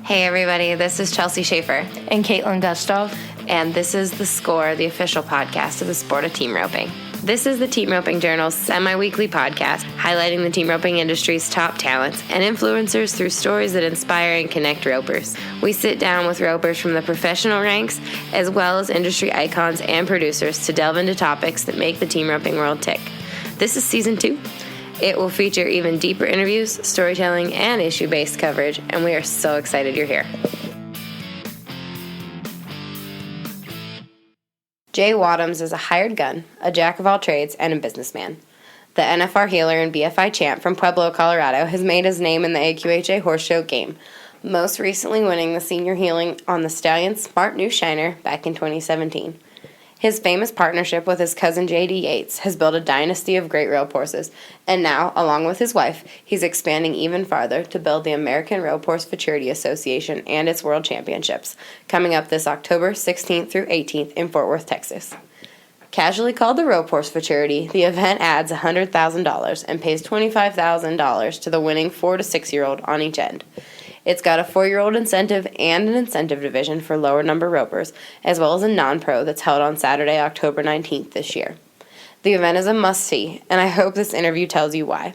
Hey everybody, this is Chelsea Schaefer. And Caitlin Gustav. And this is The Score, the official podcast of the sport of team roping. This is the Team Roping Journal's semi-weekly podcast highlighting the team roping industry's top talents and influencers through stories that inspire and connect ropers. We sit down with ropers from the professional ranks as well as industry icons and producers to delve into topics that make the team roping world tick. This is season 2. It will feature even deeper interviews, storytelling, and issue-based coverage, and we are so excited you're here. Jay Wadhams is a hired gun, a jack of all trades, and a businessman. The NFR heeler and BFI Champ from Pueblo, Colorado, has made his name in the AQHA horse show game, most recently winning the senior heeling on the Stallion Smart New Shiner back in 2017. His famous partnership with his cousin JD Yates has built a dynasty of great rope horses, and now, along with his wife, he's expanding even farther to build the American Rope Horse Futurity Association and its World Championships, coming up this October 16th through 18th in Fort Worth, Texas. Casually called the Rope Horse Futurity, the event adds $100,000 and pays $25,000 to the winning 4 to 6-year-old on each end. It's got a 4-year-old incentive and an incentive division for lower number ropers, as well as a non-pro that's held on Saturday, October 19th this year. The event is a must-see, and I hope this interview tells you why.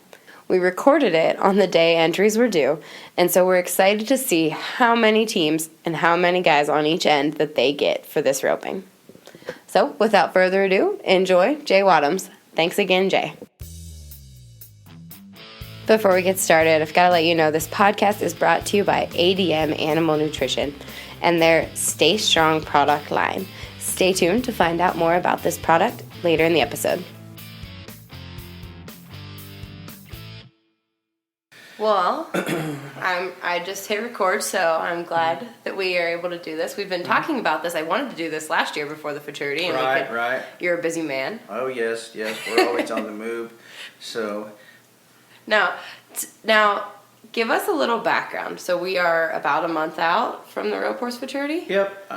We recorded it on the day entries were due, and so we're excited to see how many teams and how many guys on each end that they get for this roping. So, without further ado, enjoy Jay Wadhams. Thanks again, Jay. Before we get started, I've got to let you know this podcast is brought to you by ADM Animal Nutrition and their Stay Strong product line. Stay tuned to find out more about this product later in the episode. Well, I just hit record, so I'm glad that we are able to do this. We've been talking about this. I wanted to do this last year before the Futurity. And Right. You're a busy man. Oh, yes. We're always on the move. So... Now, give us a little background. So we are about a month out from the Rope Horse Futurity? Yep.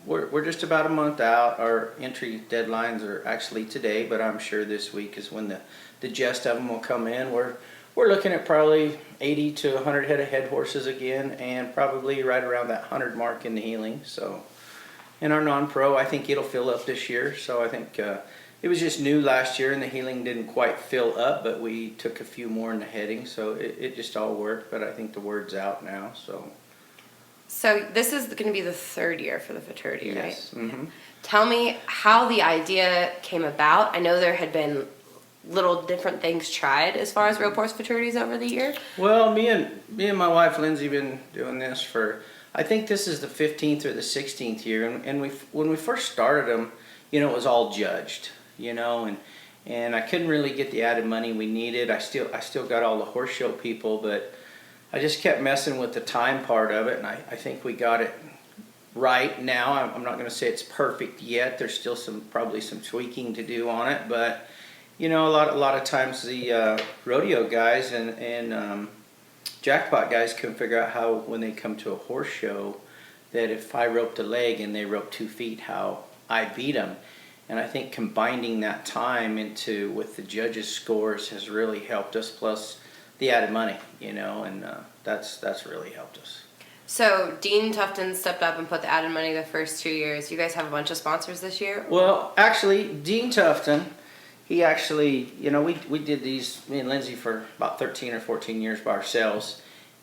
We're just about a month out. Our entry deadlines are actually today, but I'm sure this week is when the gist of them will come in. We're looking at probably 80 to 100 head of head horses again, and probably right around that 100 mark in the heeling. So, in our non-pro, I think it'll fill up this year. So I think it was just new last year, and the heeling didn't quite fill up, but we took a few more in the heading, so it just all worked. But I think the word's out now. So this is going to be the 3rd year for the Futurity, right? Yes. Mm-hmm. Tell me how the idea came about. I know there had been little different things tried as far as Rope Horse Futurities over the year. Well, me and my wife Lindsay been doing this for, I think this is the 15th or the 16th year, and when we first started them, it was all judged, and I couldn't really get the added money we needed. I still got all the horse show people, but I just kept messing with the time part of it, and I think we got it right now. I'm not going to say it's perfect yet. There's still probably some tweaking to do on it, but a lot of times the rodeo guys and jackpot guys can figure out how, when they come to a horse show, that if I roped a leg and they roped 2 feet, how I beat them. And I think combining that time with the judges' scores has really helped us, plus the added money, and that's really helped us. So Dean Tufton stepped up and put the added money the first 2 years. You guys have a bunch of sponsors this year? Well, actually, Dean Tufton, he actually, we did these, me and Lindsay, for about 13 or 14 years by ourselves,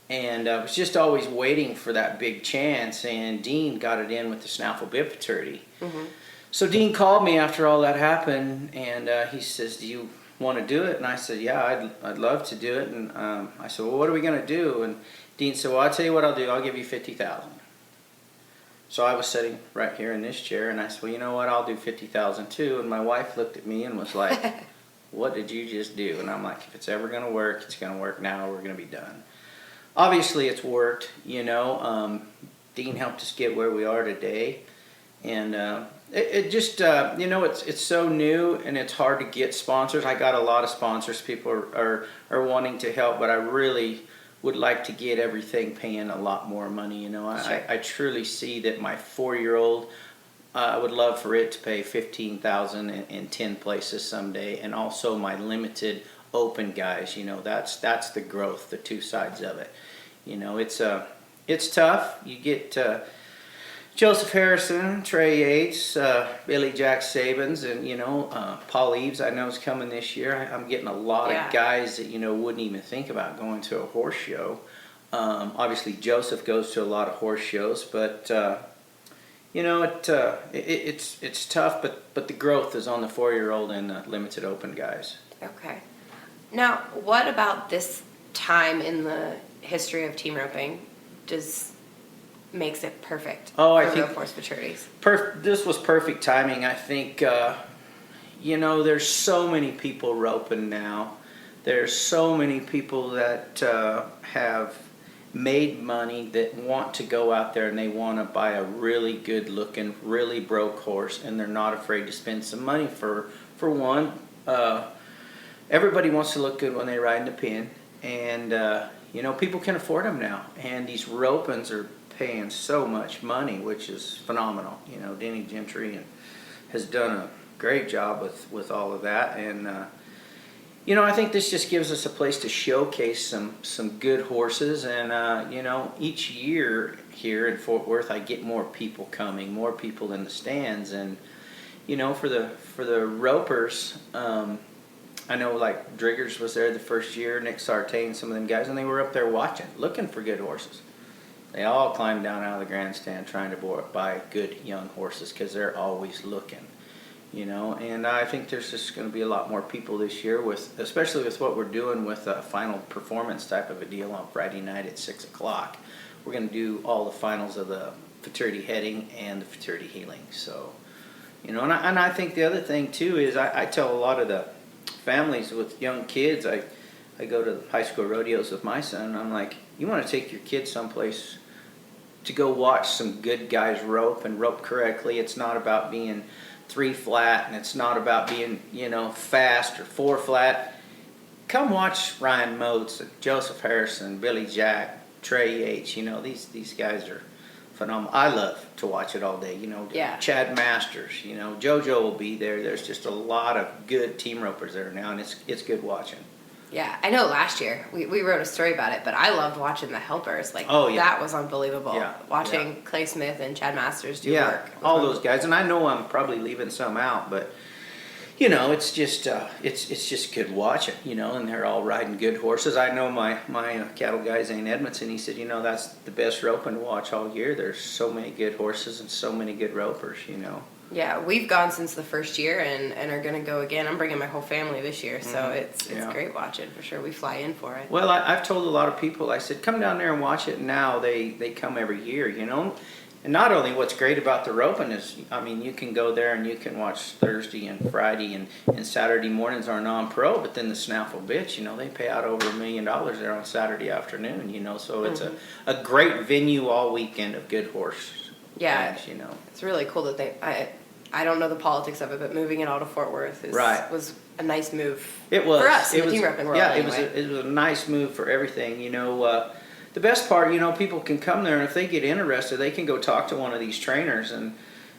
and was just always waiting for that big chance, and Dean got it in with the Snaffle Bib Futurity. Mm-hmm. So Dean called me after all that happened, and he says, "Do you want to do it?" And I said, "Yeah, I'd love to do it." And I said, "Well, what are we going to do?" And Dean said, "Well, I'll tell you what I'll do. I'll give you $50,000. So I was sitting right here in this chair, and I said, "Well, you know what? I'll do $50,000 too." And my wife looked at me and was like, "What did you just do?" And I'm like, "If it's ever going to work, it's going to work now. We're going to be done." Obviously, it's worked. Dean helped us get where we are today, and it just, it's so new, and it's hard to get sponsors. I got a lot of sponsors. People are wanting to help, but I really would like to get everything paying a lot more money. Sure. I truly see that my 4-year-old, I would love for it to pay $15,000 in 10 places someday, and also my limited open guys. That's the growth, the two sides of it. it's tough. You get Joseph Harrison, Trey Yates, Billy Jack Sabins, and Paul Eves. I know is coming this year. I'm getting a lot of guys that wouldn't even think about going to a horse show. Obviously, Joseph goes to a lot of horse shows, but it's tough. But the growth is on the 4-year-old and the limited open guys. Okay. Now, what about this time in the history of team roping makes it perfect I for think Rope Horse Futurities? This was perfect timing. I think, there's so many people roping now. There's so many people that have made money that want to go out there and they want to buy a really good looking, really broke horse, and they're not afraid to spend some money for one. Everybody wants to look good when they ride in the pen, and people can afford them now. And these ropings are paying so much money, which is phenomenal. Denny Gentry has done a great job with all of that, and I think this just gives us a place to showcase some good horses, and each year here in Fort Worth, I get more people coming, more people in the stands, and for the ropers. I know like Driggers was there the first year, Nick Sartain, some of them guys, and they were up there watching, looking for good horses. They all climbed down out of the grandstand trying to buy good young horses because they're always looking, And I think there's just going to be a lot more people this year, especially with what we're doing with a final performance type of a deal on Friday night at 6 o'clock. We're going to do all the finals of the Futurity heading and the Futurity heeling. So, and I think the other thing too is I tell a lot of the families with young kids, I go to high school rodeos with my son, and I'm like, you want to take your kids someplace to go watch some good guys rope and rope correctly. It's not about being 3 flat, and it's not about being, fast or 4 flat. Come watch Ryan Motes, Joseph Harrison, Billy Jack, Trey Yates. These guys are phenomenal. I love to watch it all day. Chad Masters, JoJo will be there. There's just a lot of good team ropers there now, and it's good watching. Yeah, I know last year we wrote a story about it, but I loved watching the helpers. That was unbelievable. Yeah, watching Clay Smith and Chad Masters do work. All those guys, and I know I'm probably leaving some out, but it's just it's just good watching, and they're all riding good horses. I know my cattle guy Zane Edmondson. He said, that's the best roping to watch all year. There's so many good horses and so many good ropers, Yeah, we've gone since the first year and are going to go again. I'm bringing my whole family this year, so it's great watching for sure. We fly in for it. Well, I've told a lot of people, I said, come down there and watch it. Now they come every year, And not only what's great about the roping is, you can go there and you can watch Thursday and Friday and Saturday mornings are non-pro, but then the Snaffle Bitch, they pay out over $1 million there on Saturday afternoon, so it's a great venue all weekend of good horse. Yeah, things, it's really cool that I don't know the politics of it, but moving it all to Fort Worth was a nice move. It was for us in the team roping world. Yeah, anyway. it was a nice move for everything. The best part, people can come there, and if they get interested, they can go talk to one of these trainers and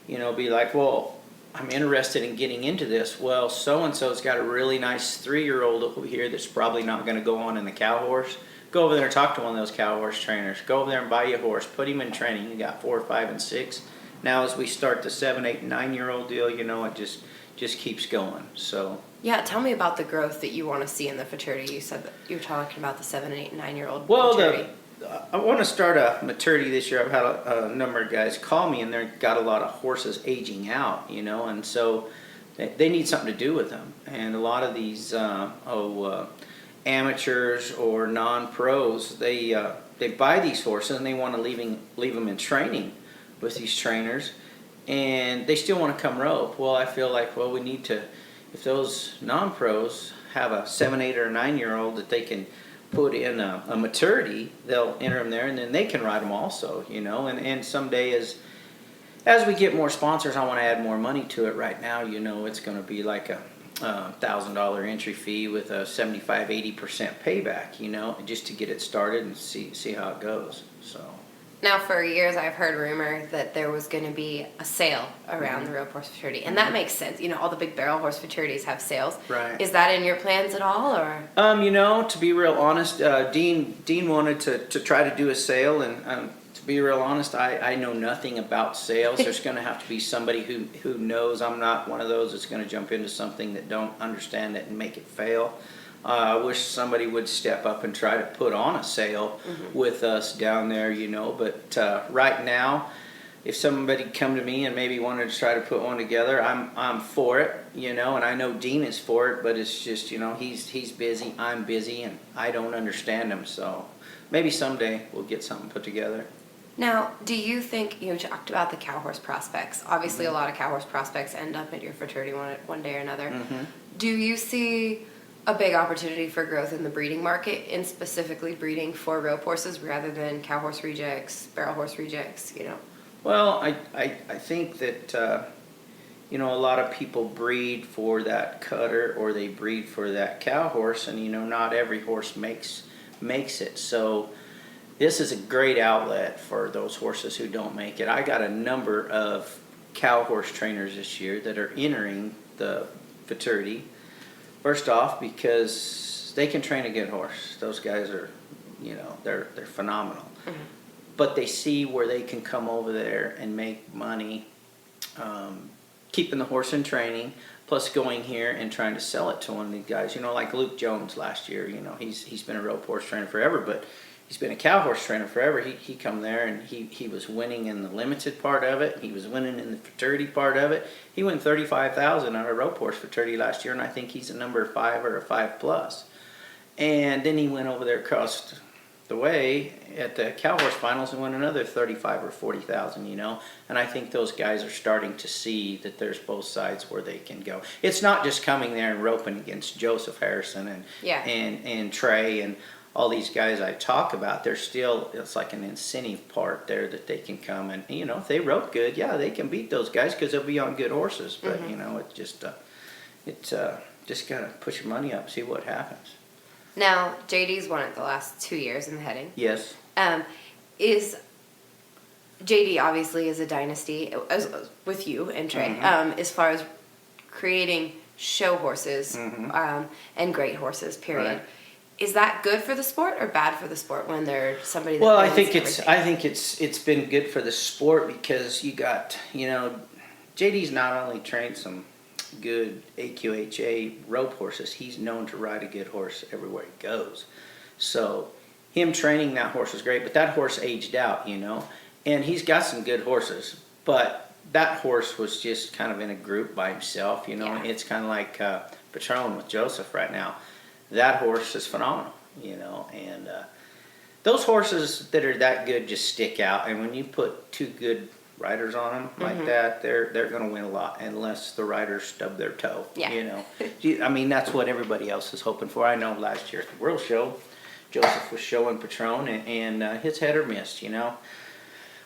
be like, well, I'm interested in getting into this. Well, so and so's got a really nice 3-year-old over here that's probably not going to go on in the cow horse. Go over there and talk to one of those cow horse trainers. Go over there and buy you a horse. Put him in training. You got 4, 5, and 6. Now, as we start the 7, 8, and 9-year-old deal, it just keeps going. So. Yeah, tell me about the growth that you want to see in the Futurity. You said that you were talking about the 7, 8, and 9-year-old. Well, I want to start a maturity this year. I've had a number of guys call me, and they've got a lot of horses aging out, and so they need something to do with them. And a lot of these amateurs or non-pros, they buy these horses and they want to leave them in training with these trainers, and they still want to come rope. Well, I feel like, we need to, if those non-pros have a 7, 8, or 9-year-old that they can put in a maturity, they'll enter them there, and then they can ride them also, and someday as we get more sponsors, I want to add more money to it. Right now, it's going to be like a $1,000 entry fee with a 75-80% payback, just to get it started and see how it goes. So. Now, for years, I've heard rumor that there was going to be a sale around the Rope Horse Futurity, and that makes sense. All the big barrel horse futurities have sales. Right. Is that in your plans at all, or? To be real honest, Dean wanted to try to do a sale, and To be real honest, I know nothing about sales. There's going to have to be somebody who knows. I'm not one of those that's going to jump into something that don't understand it and make it fail. I wish somebody would step up and try to put on a sale with us down there, But right now, if somebody come to me and maybe wanted to try to put one together, I'm for it, and I know Dean is for it, but it's just, he's busy, I'm busy, and I don't understand him. So maybe someday we'll get something put together. Now, do you think, you talked about the cow horse prospects. Obviously, a lot of cow horse prospects end up at your fraternity one day or another. Do you see a big opportunity for growth in the breeding market, in specifically breeding for rope horses rather than cow horse rejects, barrel horse rejects, Well, I think that, a lot of people breed for that cutter or they breed for that cow horse, and, not every horse makes it. So this is a great outlet for those horses who don't make it. I got a number of cow horse trainers this year that are entering the Futurity. First off, because they can train a good horse. Those guys are, they're phenomenal. But they see where they can come over there and make money, keeping the horse in training, plus going here and trying to sell it to one of these guys. Like Luke Jones last year. He's been a rope horse trainer forever, but he's been a cow horse trainer forever. He come there and he was winning in the limited part of it. He was winning in the Futurity part of it. He won $35,000 on a rope horse Futurity last year, and I think he's a number 5 or a 5+. And then he went over there across the way at the cow horse finals and won another $35,000 or $40,000. And I think those guys are starting to see that there's both sides where they can go. It's not just coming there and roping against Joseph Harrison and Trey and all these guys I talk about. There's still, it's like an incentive part there that they can come and, if they rope good, they can beat those guys because they'll be on good horses. But, it's just got to put your money up, see what happens. Now, JD's won it the last 2 years in the heading. Yes. Is JD obviously is a dynasty with you and Trey, as far as creating show horses and great horses, period. Right. Is that good for the sport or bad for the sport when there's somebody that I think it's been good for the sport because you got, JD's not only trained some good AQHA rope horses, he's known to ride a good horse everywhere he goes. So him training that horse was great, but that horse aged out, and he's got some good horses, but that horse was just kind of in a group by himself, It's kind of like Patron with Joseph right now. That horse is phenomenal, and those horses that are that good just stick out. And when you put two good riders on them like that, they're going to win a lot unless the riders stub their toe. Yeah. I mean, that's what everybody else is hoping for. I know last year at the World Show, Joseph was showing Patron and his header missed,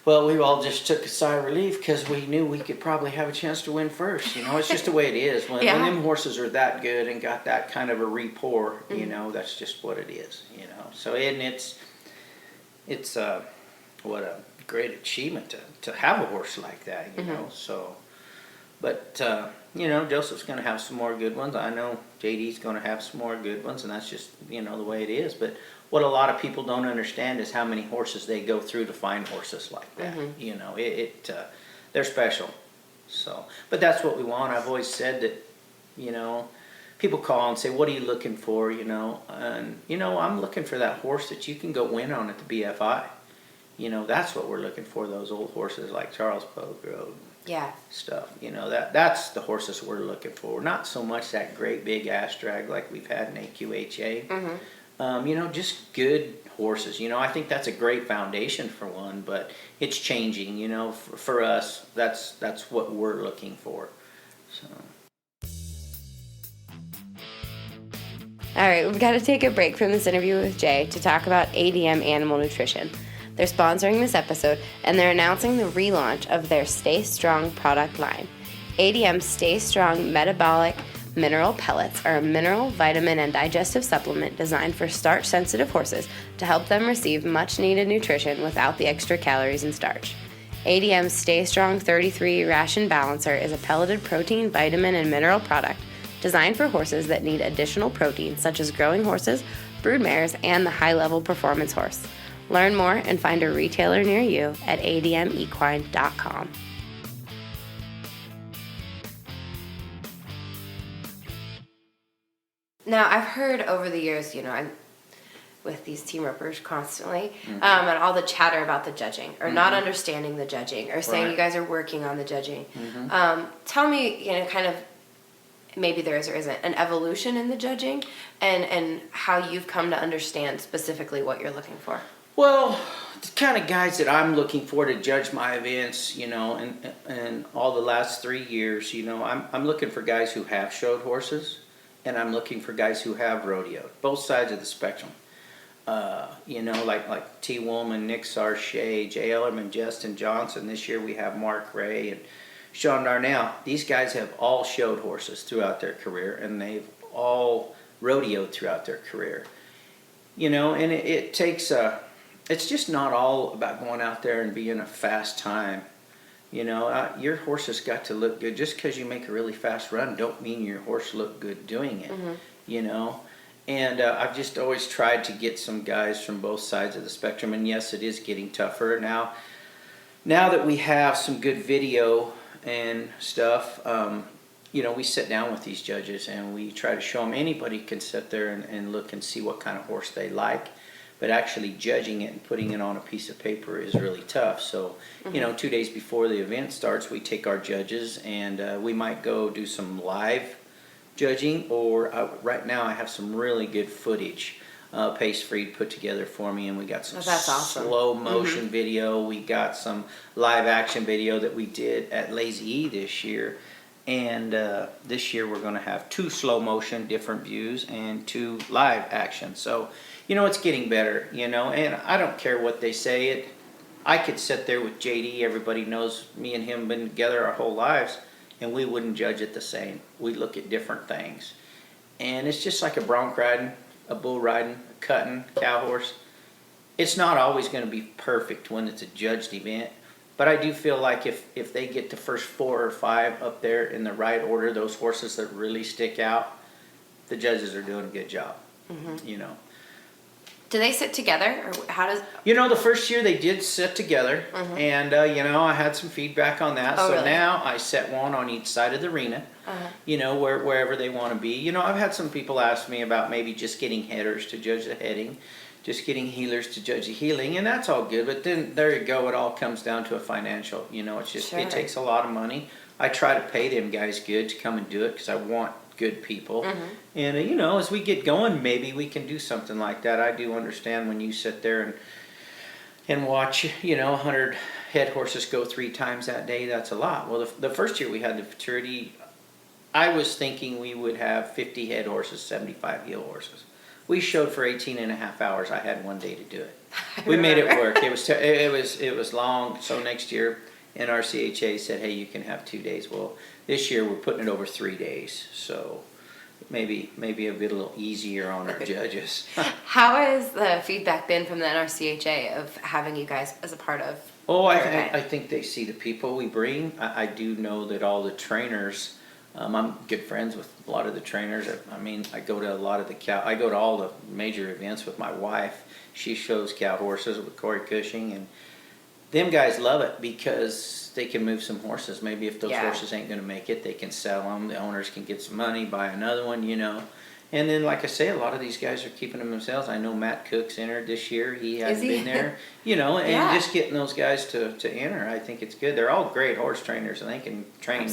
Well, we all just took a sigh of relief because we knew we could probably have a chance to win first. It's just the way it is. When them horses are that good and got that kind of a rapport, that's just what it is. So it's what a great achievement to have a horse like that. So, but Joseph's going to have some more good ones. I know JD's going to have some more good ones, and that's just the way it is. But what a lot of people don't understand is how many horses they go through to find horses like that. They're special. So, but that's what we want. I've always said that, people call and say, "What are you looking for?" And I'm looking for that horse that you can go win on at the BFI. That's what we're looking for. Those old horses like Charles Bogrove. Stuff. That's the horses we're looking for. Not so much that great big ass drag like we've had in AQHA. Just good horses. I think that's a great foundation for one, but it's changing. For us, that's what we're looking for. So. All right, we've got to take a break from this interview with Jay to talk about ADM Animal Nutrition. They're sponsoring this episode, and they're announcing the relaunch of their Stay Strong product line. ADM Stay Strong Metabolic Mineral Pellets are a mineral, vitamin, and digestive supplement designed for starch-sensitive horses to help them receive much-needed nutrition without the extra calories and starch. ADM's Stay Strong 33 Ration Balancer is a pelleted protein, vitamin, and mineral product designed for horses that need additional protein, such as growing horses, broodmares, and the high-level performance horse. Learn more and find a retailer near you at admequine.com. Now, I've heard over the years, I'm with these team ropers constantly, and all the chatter about the judging, or not understanding the judging, or saying you guys are working on the judging. Tell me, kind of, maybe there is or isn't, an evolution in the judging, and how you've come to understand specifically what you're looking for. Well, the kind of guys that I'm looking for to judge my events, and all the last 3 years, I'm looking for guys who have showed horses, and I'm looking for guys who have rodeoed, both sides of the spectrum. Like T. Woolman, Nick Sarche, Jay Ellerman, Justin Johnson. This year we have Mark Ray and Sean Darnell. These guys have all showed horses throughout their career, and they've all rodeoed throughout their career. And it takes it's just not all about going out there and being a fast time. Your horse has got to look good. Just because you make a really fast run don't mean your horse looked good doing it, And I've just always tried to get some guys from both sides of the spectrum. And yes, it is getting tougher now. Now that we have some good video and stuff, we sit down with these judges and we try to show them anybody can sit there and look and see what kind of horse they like. But actually judging it and putting it on a piece of paper is really tough. So, 2 days before the event starts, we take our judges and we might go do some live judging, or right now I have some really good footage Pace Freed put together for me, and we got some awesome. slow motion video. We got some live action video that we did at Lazy E this year, and this year we're going to have 2 slow motion different views and 2 live action. So it's getting better, and I don't care what they say. I could sit there with JD, everybody knows me and him been together our whole lives, and we wouldn't judge it the same. We'd look at different things. And it's just like a bronc riding, a bull riding, a cutting, cow horse. It's not always going to be perfect when it's a judged event, but I do feel like if they get the first 4 or 5 up there in the right order, those horses that really stick out, the judges are doing a good job, Do they sit together, or how does? The first year they did sit together, and I had some feedback on that. Oh, so really? now I set one on each side of the arena, wherever they want to be. I've had some people ask me about maybe just getting headers to judge the heading, just getting heelers to judge the heeling, and that's all good. But then there you go. It all comes down to a financial. It's just It takes a lot of money. I try to pay them guys good to come and do it because I want good people. And as we get going, maybe we can do something like that. I do understand when you sit there and watch 100 head horses go 3 times that day, that's a lot. Well, the first year we had the Futurity, I was thinking we would have 50 head horses, 75 heel horses. We showed for 18 and a half hours. I had 1 day to do it. We made it work. It was long. So next year NRCHA said, hey, you can have 2 days. Well, this year we're putting it over 3 days, so maybe a bit a little easier on our judges. How has the feedback been from the NRCHA of having you guys as a part of? I think they see the people we bring. I do know that all the trainers. I'm good friends with a lot of the trainers. I go to a lot of I go to all the major events with my wife. She shows cow horses with Corey Cushing, and them guys love it because they can move some horses. Maybe if those horses ain't going to make it, they can sell them. The owners can get some money, buy another one, And then, like I say, a lot of these guys are keeping them themselves. I know Matt Cook's entered this year. He hasn't been there, and just getting those guys to enter, I think it's good. They're all great horse trainers, and they can train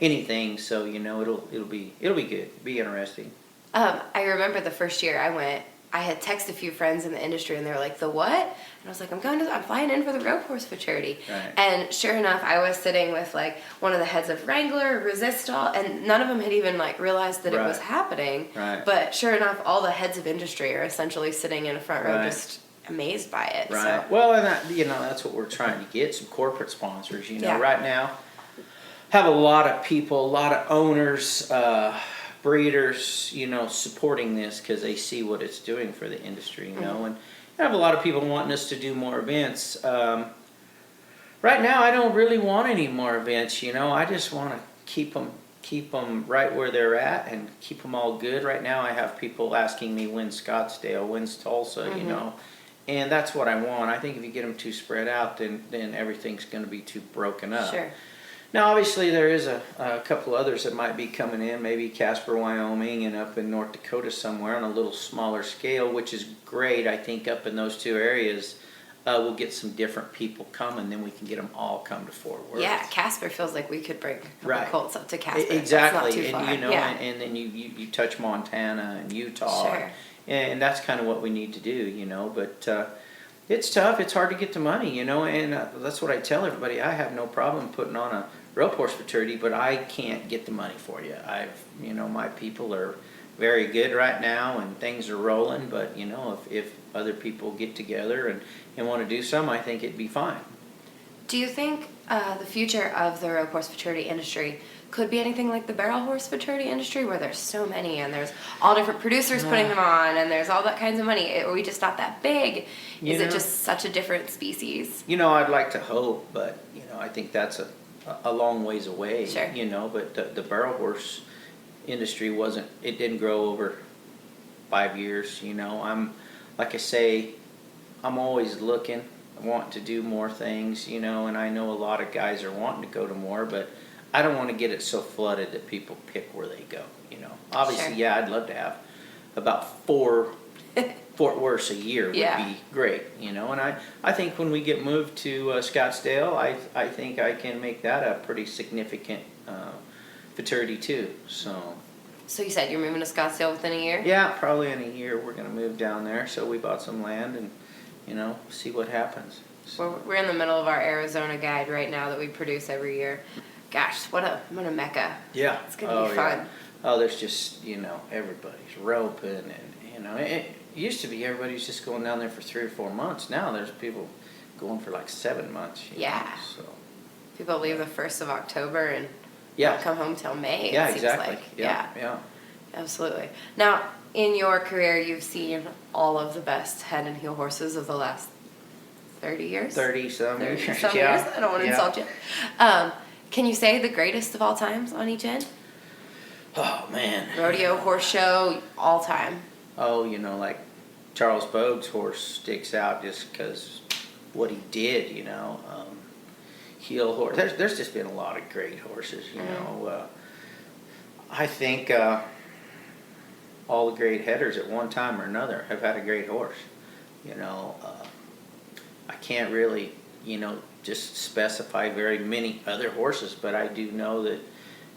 anything. So it'll be good, be interesting. I remember the first year I went. I had texted a few friends in the industry, and they were like, "The what?" And I was like, I'm flying in for the Rope Horse Futurity." Right. And sure enough, I was sitting with one of the heads of Wrangler, Resistol, and none of them had even realized that it was happening. Right. But sure enough, all the heads of industry are essentially sitting in a front row, just amazed by it. Right. So. Well, and that's what we're trying to get, some corporate sponsors. Right now, have a lot of people, a lot of owners. Breeders, supporting this because they see what it's doing for the industry, and I have a lot of people wanting us to do more events. Right now, I don't really want any more events. I just want to keep them right where they're at and keep them all good. Right now, I have people asking me when's Scottsdale, when's Tulsa, And that's what I want. I think if you get them too spread out, then everything's going to be too broken up. Sure. Now, obviously, there is a couple others that might be coming in, maybe Casper, Wyoming, and up in North Dakota somewhere on a little smaller scale, which is great. I think up in those two areas, we'll get some different people coming, then we can get them all come to Fort Worth. Yeah, Casper feels like we could bring a couple Right. colts up to Casper. Exactly, That's not too and far. you know, Yeah. and then you touch Montana and Utah, Sure. and that's kind of what we need to do, you know. But it's tough. It's hard to get the money, you know, and that's what I tell everybody. I have no problem putting on a Rope Horse Futurity, but I can't get the money for you. You know, my people are very good right now, and things are rolling. But you know, if other people get together and want to do some, I think it'd be fine. Do you think the future of the Rope Horse Futurity industry could be anything like the Barrel Horse Futurity industry, where there's so many and there's all different producers putting them on and there's all that kinds of money? Are we just not that big? Is it just such a different species? You know, I'd like to hope, but you know, I think that's a long ways away. Sure. You know, but the barrel horse industry it didn't grow over 5 years. You know, like I say, I'm always looking. I want to do more things, you know, and I know a lot of guys are wanting to go to more, but I don't want to get it so flooded that people pick where they go, you know. Obviously, Sure. yeah, I'd love to have about 4 Fort Worths a year would Yeah. be great, you know. And I think when we get moved to Scottsdale, I think I can make that a pretty significant futurity too. So So you said you're moving to Scottsdale within a year? yeah, probably in a year we're going to move down there. So we bought some land and, you know, see what happens. So, We're in the middle of our Arizona guide right now that we produce every year. Gosh, what a mecca. yeah. It's gonna be fun. Yeah. Oh, there's just, you know, everybody's roping and, you know, it used to be everybody's just going down there for 3 or 4 months. Now there's people going for like 7 months. You Yeah. know, so. People leave the 1st of October and Yeah. don't come home till May, Yeah, it seems exactly. like. Yeah. Absolutely. Now, in your career, you've seen all of the best head and heel horses of the last 30 years? 30 some years. Some years. I don't want to insult you. Can you say the greatest of all times on each end? Oh, man. Rodeo, horse show, all time. Oh, you know, like Charles Bogue's horse sticks out just because what he did, you know. Heel horse. There's just been a lot of great horses, you know. I think all the great headers at one time or another have had a great horse. You know, I can't really, you know, just specify very many other horses, but I do know that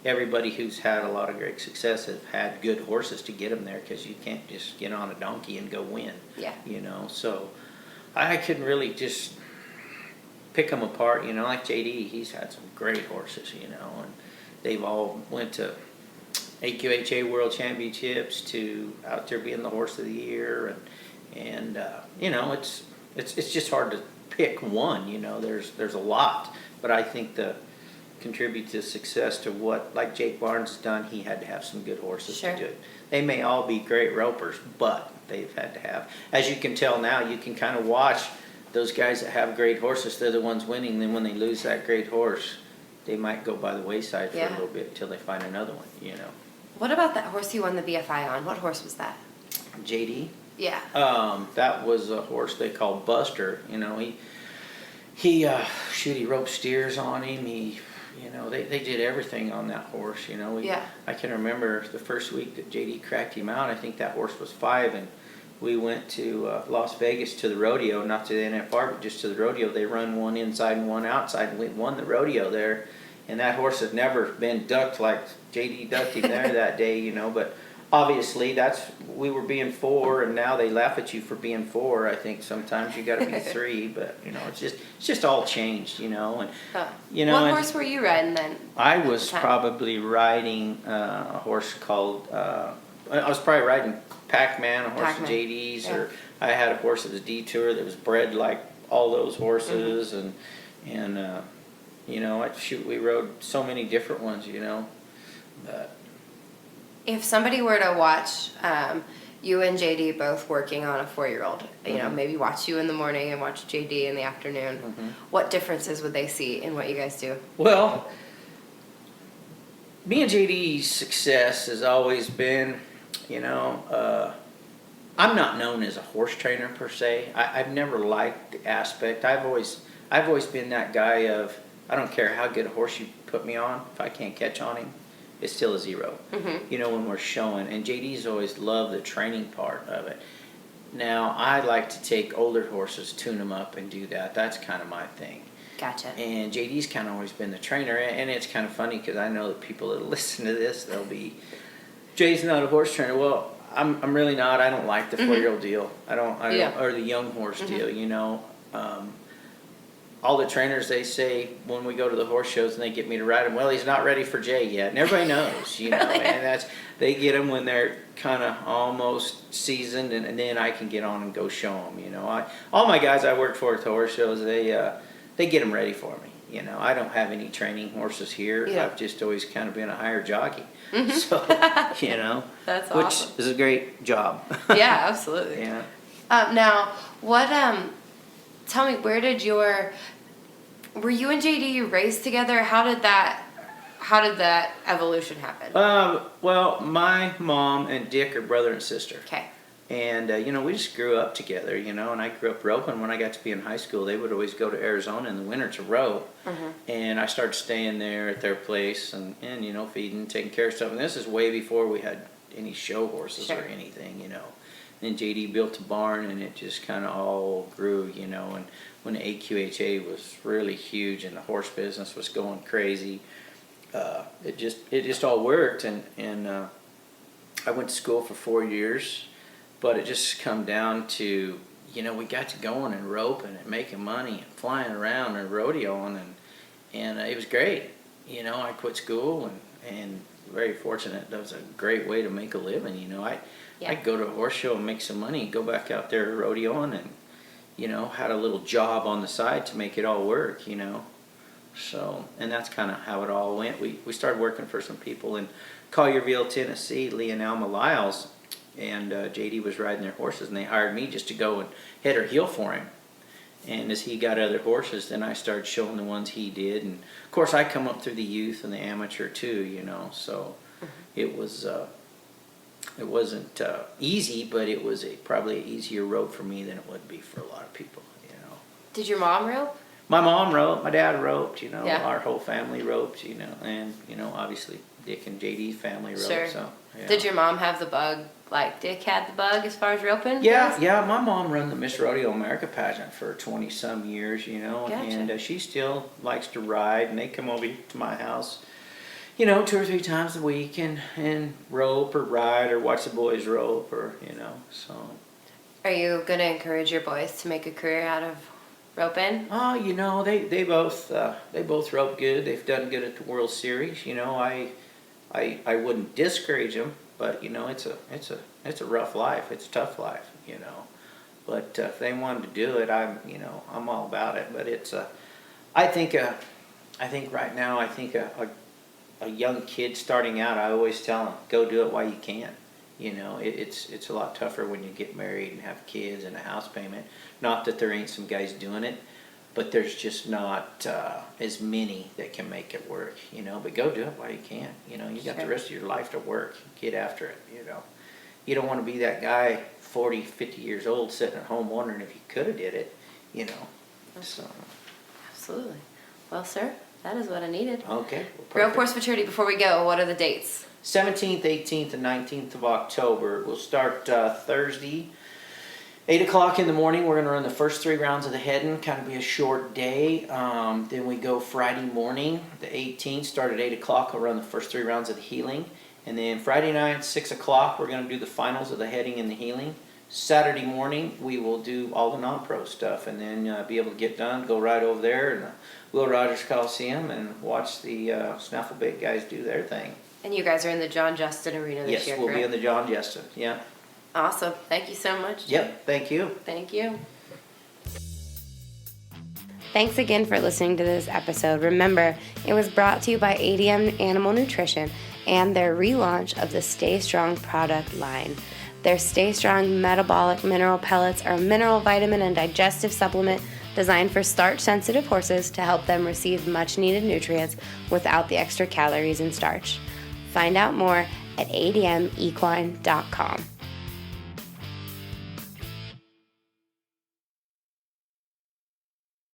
everybody who's had a lot of great success have had good horses to get them there, because you can't just get on a donkey and go win. Yeah. You know, so I couldn't really just pick them apart. You know, like JD, he's had some great horses, you know, and they've all went to AQHA World Championships, to out there being the horse of the year, and you know, it's just hard to pick one. You know, there's a lot, but I think the contribute to success to what, like Jake Barnes has done, he had to have some good horses Sure. to do it. They may all be great ropers, but they've had to have, as you can tell now, you can kind of watch those guys that have great horses, they're the ones winning. Then when they lose that great horse, they might go by the wayside for a little bit until they find another one, you know. What about that horse you won the BFI on? What horse was that? JD? Yeah. That was a horse they called Buster. You know, he roped steers on him. You know, they did everything on that horse. You know, I can remember the first week that JD cracked him out. I think that horse was 5, and we went to Las Vegas to the rodeo, not to the NFR, but just to the rodeo. They run one inside and one outside, and we won the rodeo there. And that horse had never been ducked like JD ducked him there that day, you know. But obviously, we were being 4, and now they laugh at you for being 4. I think sometimes you got to be 3, but you know, it's just all changed, you know. And you know, what horse were you riding then? I was probably riding a horse called. I was probably riding Pac-Man, a horse of JD's, or I had a horse that was Detour that was bred like all those horses, and you know, we rode so many different ones, you know. But if somebody were to watch you and JD both working on a 4-year-old, you know, maybe watch you in the morning and watch JD in the afternoon, what differences would they see in what you guys do? Well, me and JD's success has always been, you know, I'm not known as a horse trainer per se. I've never liked the aspect. I've always been that guy of, I don't care how good a horse you put me on, if I can't catch on him, it's still a zero. You know, when we're showing. And JD's always loved the training part of it. Now, I like to take older horses, tune them up, and do that. That's kind of my thing. Gotcha. And JD's kind of always been the trainer. And it's kind of funny because I know that people that listen to this, they'll be, Jay's not a horse trainer. Well, I'm really not. I don't like the 4-year-old deal. I don't, or the young horse deal, you know. All the trainers, they say when we go to the horse shows and they get me to ride him, well, he's not ready for Jay yet. And everybody knows, you know, and they get him when they're kind of almost seasoned, and then I can get on and go show them, you know. All my guys I work for at the horse shows, they get them ready for me, you know. I don't have any training horses here. Yeah. I've just always kind of been a hired jockey. So, you know. That's awesome. Which is a great job. Yeah, absolutely. Yeah. Now, what, tell me, were you and JD raised together? How did that evolution happen? Well, my mom and Dick are brother and sister. Okay. And, you know, we just grew up together, you know, and I grew up roping. When I got to be in high school, they would always go to Arizona in the winter to rope. And I started staying there at their place and, you know, feeding, taking care of stuff. And this is way before we had any show horses or anything, you know. And JD built a barn, and it just kind of all grew, you know. And when the AQHA was really huge and the horse business was going crazy, it just all worked. And I went to school for 4 years, but it just come down to, you know, we got to going and roping and making money and flying around and rodeoing, and it was great. You know, I quit school and very fortunate. That was a great way to make a living, you know. I'd go to a horse show and make some money, go back out there rodeoing, and, you know, had a little job on the side to make it all work, you know. So, and that's kind of how it all went. We started working for some people in Collierville, Tennessee, Lee and Alma Lyles, and JD was riding their horses, and they hired me just to go and head or heel for him. And as he got other horses, then I started showing the ones he did. And, of course, I come up through the youth and the amateur, too, you know. So it was, it wasn't easy, but it was probably an easier road for me than it would be for a lot of people, you know. Did your mom rope? My mom roped. My dad roped, you know. Yeah. Our whole family roped, you know. And, you know, obviously Dick and JD's family roped. Sure. So, yeah. Did your mom have the bug, like Dick had the bug as far as roping? Yeah. My mom run the Miss Rodeo America pageant for 20-some years, you know. Gotcha. And she still likes to ride, and they come over to my house, you know, 2 or 3 times a week and rope or ride or watch the boys rope or, you know, so. Are you going to encourage your boys to make a career out of roping? Oh, you know, they both rope good. They've done good at the World Series. You know, I wouldn't discourage them, but you know, it's a rough life. It's a tough life, you know. But if they wanted to do it, I'm all about it. But I think right now, a young kid starting out, I always tell them, go do it while you can. You know, it's a lot tougher when you get married and have kids and a house payment. Not that there ain't some guys doing it, but there's just not as many that can make it work, you know. But go do it while you can. You know, you got the rest of your life to work. Get after it, you know. You don't want to be that guy 40, 50 years old sitting at home wondering if you could have did it, you know. So. Absolutely. Well, sir, that is what I needed. Okay. Rope Horse Futurity, before we go, what are the dates? 17th, 18th, and 19th of October. We'll start Thursday, 8 o'clock in the morning. We're going to run the first 3 rounds of the heading, kind of be a short day. Then we go Friday morning, the 18th, start at 8 o'clock. We'll run the first 3 rounds of the healing. And then Friday night, 6 o'clock, we're going to do the finals of the heading and the healing. Saturday morning, we will do all the non-pro stuff and then be able to get done, go right over there in the Will Rogers Coliseum and watch the Snafflebait guys do their thing. And you guys are in the John Justin Arena this year, Yes, we'll correct? be in the John Justin, yeah. Awesome. Thank you so much. Yep, thank you. Thank you. Thanks again for listening to this episode. Remember, it was brought to you by ADM Animal Nutrition and their relaunch of the Stay Strong product line. Their Stay Strong Metabolic Mineral Pellets are a mineral, vitamin, and digestive supplement designed for starch-sensitive horses to help them receive much-needed nutrients without the extra calories and starch. Find out more at admequine.com.